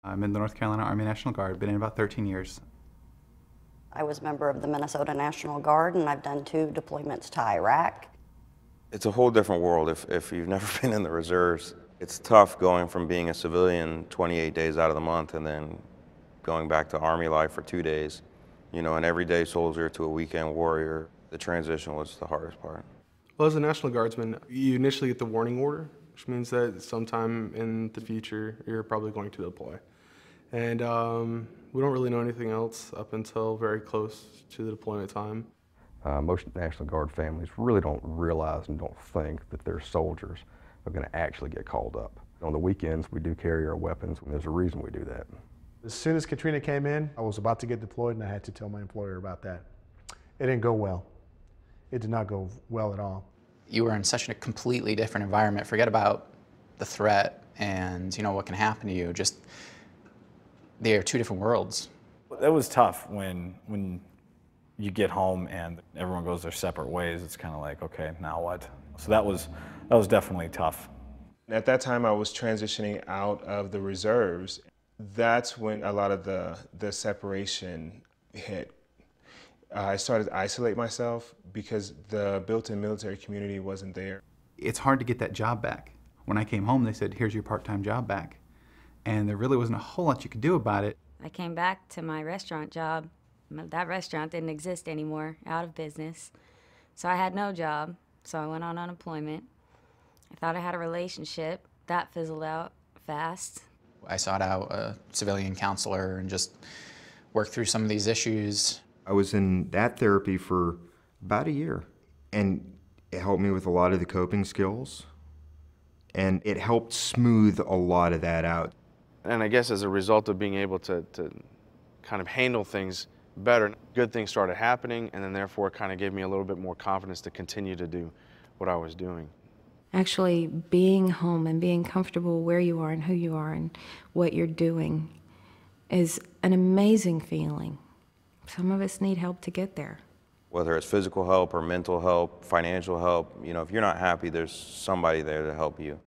I'm in the North Carolina Army National Guard, been in about 13 years. I was a member of the Minnesota National Guard, and I've done 2 deployments to Iraq. It's a whole different world if you've never been in the reserves. It's tough going from being a civilian 28 days out of the month and then going back to Army life for 2 days. You know, an everyday soldier to a weekend warrior. The transition was the hardest part. Well, as a National Guardsman, you initially get the warning order, which means that sometime in the future you're probably going to deploy. And we don't really know anything else up until very close to the deployment time. Most National Guard families really don't realize and don't think that their soldiers are going to actually get called up. On the weekends, we do carry our weapons, and there's a reason we do that. As soon as Katrina came in, I was about to get deployed, and I had to tell my employer about that. It didn't go well. It did not go well at all. You were in such a completely different environment. Forget about the threat and what can happen to you. Just they are 2 different worlds. It was tough when you get home and everyone goes their separate ways. It's kind of like, okay, now what? So that was definitely tough. At that time, I was transitioning out of the reserves. That's when a lot of the separation hit. I started to isolate myself because the built-in military community wasn't there. It's hard to get that job back. When I came home, they said, here's your part-time job back. And there really wasn't a whole lot you could do about it. I came back to my restaurant job. That restaurant didn't exist anymore, out of business. So I had no job, so I went on unemployment. I thought I had a relationship. That fizzled out fast. I sought out a civilian counselor and just worked through some of these issues. I was in that therapy for about a year, and it helped me with a lot of the coping skills, and it helped smooth a lot of that out. And I guess as a result of being able to kind of handle things better, good things started happening, and then therefore it kind of gave me a little bit more confidence to continue to do what I was doing. Actually being home and being comfortable where you are and who you are and what you're doing is an amazing feeling. Some of us need help to get there. Whether it's physical help or mental help, financial help, if you're not happy, there's somebody there to help you.